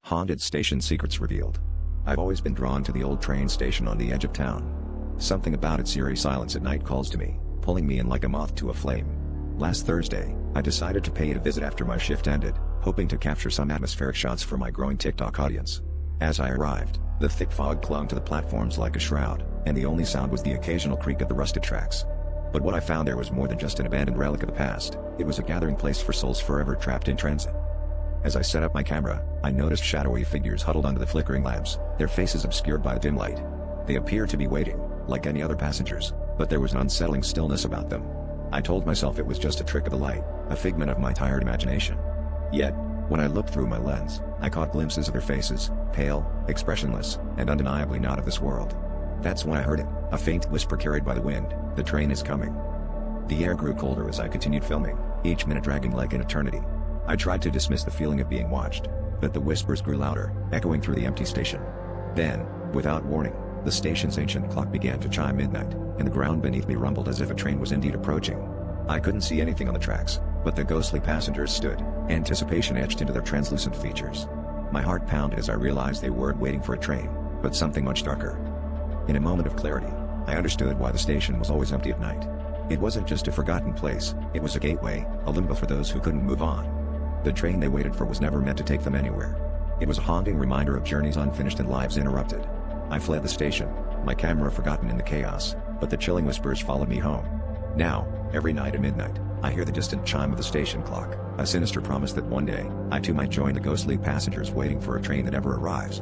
Haunted station secrets revealed. I've always been drawn to the old train station on the edge of town. Something about its eerie silence at night calls to me, pulling me in like a moth to a flame. Last Thursday, I decided to pay it a visit after my shift ended, hoping to capture some atmospheric shots for my growing TikTok audience. As I arrived, the thick fog clung to the platforms like a shroud, and the only sound was the occasional creak of the rusted tracks. But what I found there was more than just an abandoned relic of the past. It was a gathering place for souls forever trapped in transit. As I set up my camera, I noticed shadowy figures huddled under the flickering lamps, their faces obscured by the dim light. They appeared to be waiting, like any other passengers, but there was an unsettling stillness about them. I told myself it was just a trick of the light, a figment of my tired imagination. Yet, when I looked through my lens, I caught glimpses of their faces, pale, expressionless, and undeniably not of this world. That's when I heard it, a faint whisper carried by the wind: "The train is coming." The air grew colder as I continued filming, each minute dragging like an eternity. I tried to dismiss the feeling of being watched, but the whispers grew louder, echoing through the empty station. Then, without warning, the station's ancient clock began to chime midnight, and the ground beneath me rumbled as if a train was indeed approaching. I couldn't see anything on the tracks, but the ghostly passengers stood, anticipation etched into their translucent features. My heart pounded as I realized they weren't waiting for a train, but something much darker. In a moment of clarity, I understood why the station was always empty at night. It wasn't just a forgotten place, it was a gateway, a limbo for those who couldn't move on. The train they waited for was never meant to take them anywhere. It was a haunting reminder of journeys unfinished and lives interrupted. I fled the station, my camera forgotten in the chaos, but the chilling whispers followed me home. Now, every night at midnight, I hear the distant chime of the station clock, a sinister promise that one day, I too might join the ghostly passengers waiting for a train that never arrives.